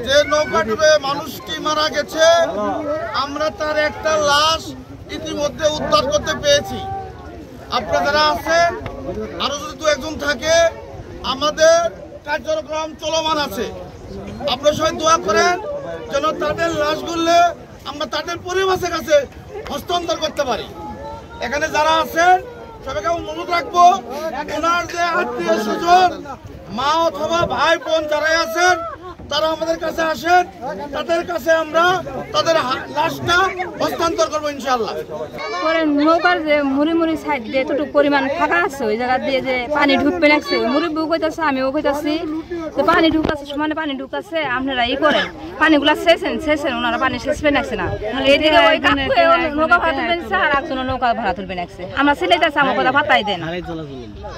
যে নৌকা ডুবে মানুষটি মারা গেছে, আমরা তার একটা লাশ ইতিমধ্যে উদ্ধার করতে পেরেছি। আপনারা যারা আছেন, আরো যদি দু একজন থাকে, আমাদের কার্যক্রম চলমান আছে। আপনারা সবাই দোয়া করেন যেন তাদের লাশগুলো আমরা তাদের পরিবারের কাছে হস্তান্তর করতে পারি। এখানে যারা আছেন সবাইকে অনুরোধ রাখবো, ওনার যে আত্মীয় স্বজন, মা অথবা ভাই বোন যারা আছেন, তারা আমাদের কাছে আসেন, তাদের কাছে আমরা তাদের লাশটা হস্তান্তর করবো ইনশাল্লাহ। পরে নৌকার যে মুড়ি মুড়ি সাইড দিয়ে এতটুকু পরিমাণ ফাঁকা আছে, ওই জায়গা দিয়ে যে পানি ঢুকবে লাগছে, মুড়ি বউ কইতাছে, আমিও কইতাছি যে পানি ঢুকাচ্ছে, সমানে পানি ঢুকাচ্ছে, আপনারা ই করেন, পানিগুলা শেষেন, ওনারা পানি শেষবে লাগছে না। এইদিকে ওই নৌকা ভাড়া তুলবে নিচ্ছে, আর একজন নৌকা ভাড়া তুলবে লাগছে। আমরা সিলেটাছে, আমার কথা ভাতাই দেন,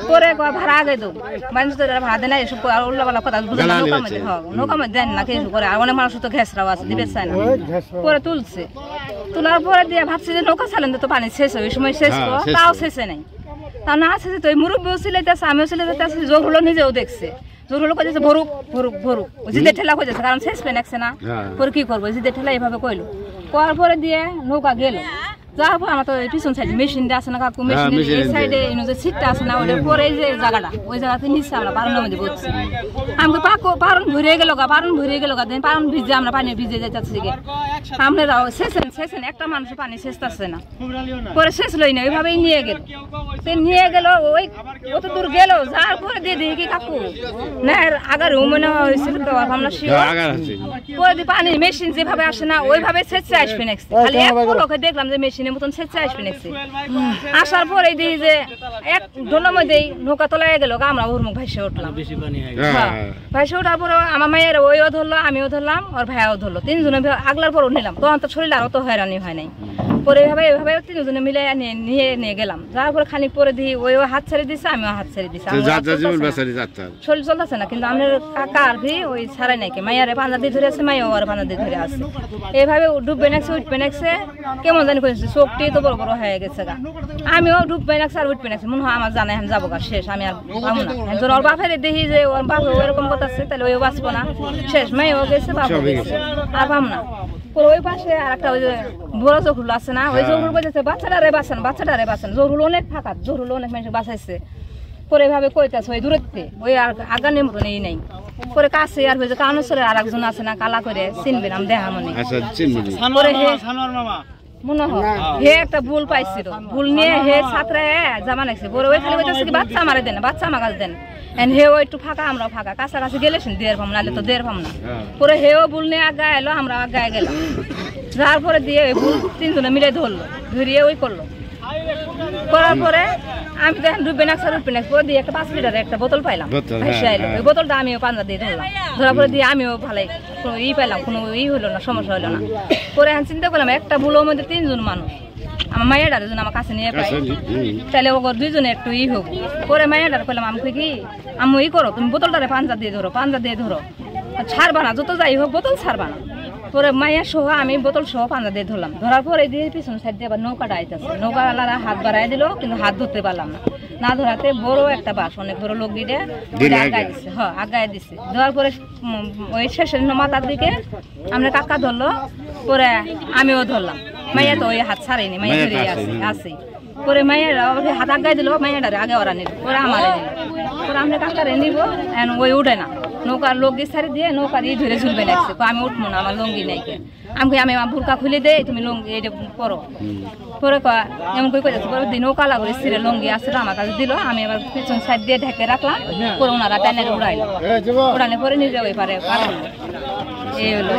পরে ভাড়া আগে দেব, মানুষ তো ভাড়া দেয় না, এসব উল্লাপাল্লা কথা নৌকার মধ্যে নৌকার মধ্যে দেন না কিছু করে। আর অনেক মানুষ তো ঘেসরাও আছে, দিবে চায় না। পরে তুলছে, তোলার পরে দিয়ে ভাবছি যে নৌকা চালেন তো পানি শেষ হবে, ওই সময় শেষ করো, তাও শেষে নাই। তা না শেষে তো ওই মুরব্বীও সিলাইতেছে, আমিও সিলাইতে আছি, জোর হলো নিজেও দেখছে, জোর হলো কইছে ভরুক ভরুক ভরুক, জিদে ঠেলা কইছে, কারণ শেষ পেয়ে নাকছে না। পরে কি করবো, জিদে ঠেলা এইভাবে কইলো, করার পরে দিয়ে নৌকা গেল। যাওয়ার পর আমার তো পিছন সাইডে মেশিনটা আছে না কাকু, মেশিনের এই সাইডে যে সিটটা আছে না, ওইটার পরে যে জায়গাটা, ওই জায়গাতে নিচে আমরা পারনের মধ্যে বসছি। আমি পারন ভরিয়ে গেল গা, পারন ভিজে, আমরা পানি ভিজে যাচ্ছি গে। আমরা শেষেন একটা মানুষ পানি শেষতেছে না, পরে শেষ লই না, ওইভাবেই নিয়ে গেল। ওই কত দূর গেল, যাওয়ার পরে দিয়ে দেখি কাকু না আগার মনে হয়েছিল তো, আমরা পরে দিয়ে পানি মেশিন যেভাবে আসে না, ওইভাবে ছেঁচে আসবে নেক্সট। খালি এক লোকে দেখলাম যে মেশিনের মতন ছেঁচে আসবে নেক্সট। আসার পরে দিই যে এক ডোনার মধ্যেই নৌকা তোলায় গেল, আমরা ওর মুখ ভাইসে উঠলাম। ভাইসে ওঠার পরে আমার মায়ের ওইও ধরলো, আমিও ধরলাম, ওর ভাইয়াও ধরলো, তিনজনে আগলার পরও নিলাম, তখন তো শরীর আরো তো হয়রানি হয় নাই। পরে এভাবে তিনজনে মিলে নিয়ে গেলাম। যাওয়ার পরে খানিক পরে দিই ওইও হাত ছেড়ে দিচ্ছে, আমিও হাত ছেড়ে দিচ্ছি, শরীর চলতেছে না। কিন্তু আমার কাকা আর ভি ওই ছাড়াই নাকি, মাইয়ারে পাঞ্জা দিয়ে ধরে আছে, মাইয়াও আর পাঞ্জা দিয়ে ধরে আছে। এইভাবে ডুববে নাকছে, উঠবে নাকছে, কেমন জানি করেছে, চোখটি তো বড় বড় হয়ে গেছে গা। আমিও ডুববে নাকছে আর উঠবে নাকছে, মনে হয় আমার জানাই আমি যাবো গা, শেষ, আমি আর পাবো না। একজন ওর বাপের দেখি যে ওর বাপ ওইরকম কথা আছে, তাহলে ওইও বাঁচবো না, শেষ, মাইয়াও গেছে, বাপও গেছে, আর পাম না। ওই পাশে আর একটা ওই যে বড় জহুরুল আছে না, ওই জহুরুল বলতেছে বাচ্চাটারে বাঁচান, জহুরুল অনেক ফাঁকা, জহুরুল অনেক মানুষ বাঁচাইছে। পরে এভাবে কইতাছে ওই দূরত্বে, ওই আর আগানের মতো নেই নাই। পরে কাছে আর হয়েছে কাউন্সিলর আর একজন আছে না, কালা করে চিনবেন, আমি দেখা মনে পরে মনে হয় হে একটা ভুল পাইছিল, ভুল নিয়ে হে ছাত্রে জামা নাইছে। পরে ওই খালি বলতেছে কি বাচ্চা মারে দেন, বাচ্চা মাগাজ দেন, হেও একটু ফাঁকা, আমরাও ফাঁকা, কাছাকাছি গেলে দের পাম, নাহলে তো দের পাম না। পরে হেও ভুল নিয়ে আগায় এলো, আমরা আগায় গেলাম। যার পরে দিয়ে ওই ভুল তিনজনে মিলে ধরলো, ধরিয়ে ওই করলো। করার পরে আমি দেখেন ডুববে নাকছে, পরে দিয়ে একটা 5 লিটারের একটা বোতল পাইলাম, ভেসে আইলো। ওই বোতলটা আমিও পাঞ্জা দিয়ে ধরলাম, ধরার পরে দিয়ে আমিও ভালাই কোনো পাইলাম, কোনো হলো না, সমস্যা হলো না। পরে আমি চিন্তা করলাম একটা ভুলের মধ্যে 3 জন মানুষ, আমার মায়ের দুজন আমার কাছে নিয়ে পাই, তাহলে ওর 2 জনে একটু হোক। পরে মায়ের করলাম, আমি কি আমি করো, তুমি বোতলটারে পাঞ্জা দিয়ে ধরো, ছাড়বা না, যত যাই হোক বোতল ছাড়বা না। পরে মাইয়া সহ আমি বোতল সহ পাঞ্জা দিয়ে ধরলাম। ধরার পরে দিয়ে পিছন সাইড দিয়ে আবার নৌকাটা আইতেছে, নৌকাওয়ালারা হাত বাড়াই দিল, কিন্তু হাত ধরতে পারলাম না ধরাতে বড় একটা বাস, অনেক বড় লোক দিয়ে আগায় দিচ্ছে, আগায় দিচ্ছে। ধরার পরে ওই শেষের মাথার দিকে আমরা কাকা ধরলো, পরে আমিও ধরলাম। মাইয়া তো ওই হাত ছাড়েনি, মাইয়া ধরে আছে। পরে মাইয়ার হাত আগায় দিল, মাইয়াটারে আগে ওরা নিল, পরে আমার নিল, পরে আমরা কাকারে নিব, ওই উঠে না, নৌকার লঙ্গি ছাড়ি দিয়ে নৌকার ধরে ঝুলবে লাগছে। আমি উঠবো না, আমার লঙ্গি নাই। আমি আমার বুরকা খুলে দেয়, তুমি লঙ্গি এটা পরো। পরে এমন করে যাচ্ছে, পরে নৌকা লাগলে ছিঁড়ে লঙ্গি আসছিল আমার কাছে দিল, আমি আবার পিছন সাইড দিয়ে ঢেকে রাখলাম। পরে ওনারা টাইনে উড়াইলো, পরে নিজে ওই পারে এই হলো।